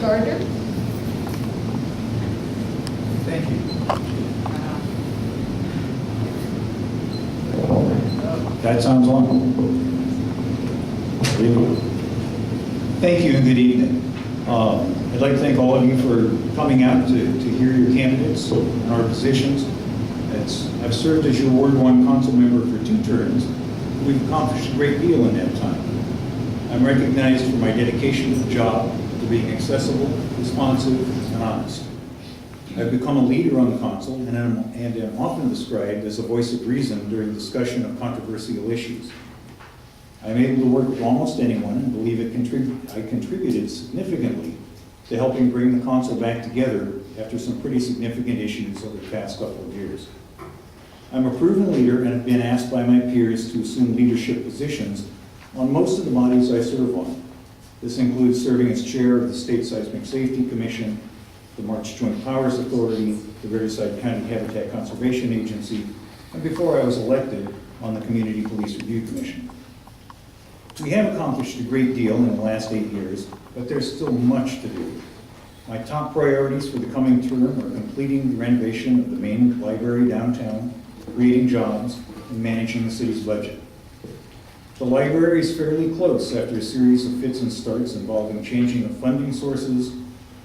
Gardner? Thank you. That sounds long. Thank you and good evening. I'd like to thank all of you for coming out to hear your candidates and our positions. I've served as your Ward 1 council member for 2 terms. We've accomplished a great deal in that time. I'm recognized for my dedication to the job, to being accessible, responsive, and honest. I've become a leader on the council and am often described as a voice of reason during discussion of controversial issues. I'm able to work with almost anyone and believe I contributed significantly to helping bring the council back together after some pretty significant issues over the past couple of years. I'm a proven leader and have been asked by my peers to assume leadership positions on most of the bodies I serve on. This includes serving as chair of the State Seismic Safety Commission, the March Joint Powers Authority, the Riverside County Habitat Conservation Agency, and before I was elected, on the Community Police Review Commission. We have accomplished a great deal in the last 8 years, but there's still much to do. My top priorities for the coming term are completing the renovation of the main library downtown, creating jobs, and managing the city's budget. The library is fairly close after a series of fits and starts involving changing of funding sources,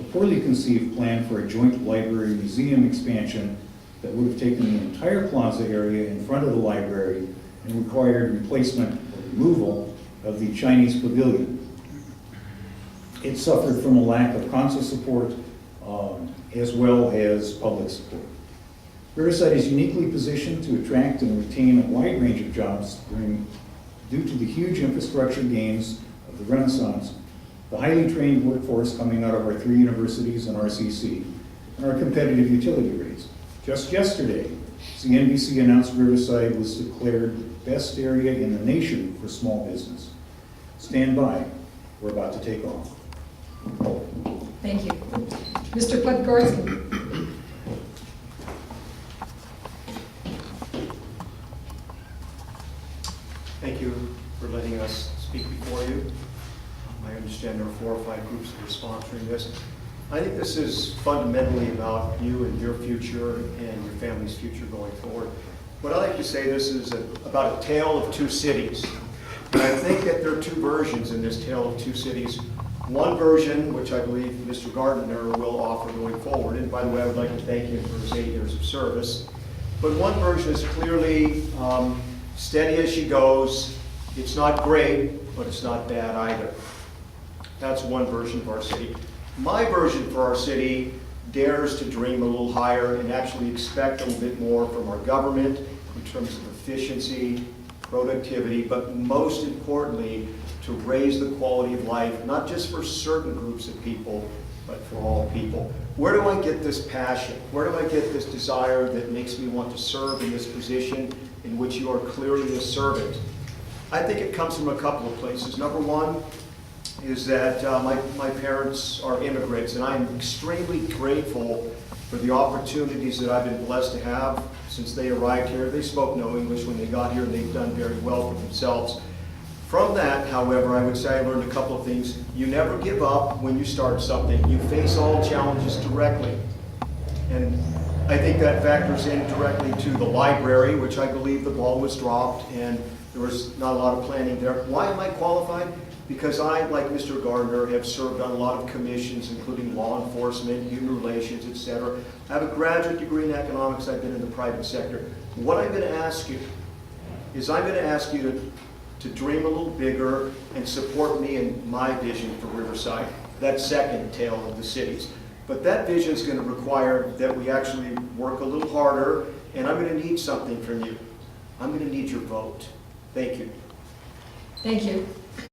a poorly conceived plan for a joint library museum expansion that would have taken the entire plaza area in front of the library and required replacement or removal of the Chinese pavilion. It suffered from a lack of council support as well as public support. Riverside is uniquely positioned to attract and retain a wide range of jobs due to the huge infrastructure gains of the Renaissance, the highly trained workforce coming out of our 3 universities and RCC, and our competitive utility rates. Just yesterday, CNBC announced Riverside was declared the best area in the nation for small business. Stand by, we're about to take off. Thank you. Mr. Podgorski? Thank you for letting us speak before you. I understand there are 4 or 5 groups that are sponsoring this. I think this is fundamentally about you and your future and your family's future going forward. What I like to say, this is about a tale of 2 cities. And I think that there are 2 versions in this tale of 2 cities. One version, which I believe Mr. Gardner will offer going forward, and by the way, I would like to thank him for his 8 years of service. But one version is clearly steady as she goes. It's not great, but it's not bad either. That's one version of our city. My version for our city dares to dream a little higher and actually expect a little bit more from our government in terms of efficiency, productivity, but most importantly, to raise the quality of life, not just for certain groups of people, but for all people. Where do I get this passion? Where do I get this desire that makes me want to serve in this position in which you are clearly a servant? I think it comes from a couple of places. Number one is that my parents are immigrants, and I'm extremely grateful for the opportunities that I've been blessed to have since they arrived here. They spoke no English when they got here, and they've done very well for themselves. From that, however, I would say I learned a couple of things. You never give up when you start something. You face all challenges directly. And I think that factors in directly to the library, which I believe the ball was dropped, and there was not a lot of planning there. Why am I qualified? Because I, like Mr. Gardner, have served on a lot of commissions, including law enforcement, human relations, etc. I have a graduate degree in economics. I've been in the private sector. What I'm going to ask you is I'm going to ask you to dream a little bigger and support me in my vision for Riverside, that second tale of the cities. But that vision is going to require that we actually work a little harder, and I'm going to need something from you. I'm going to need your vote. Thank you. Thank you.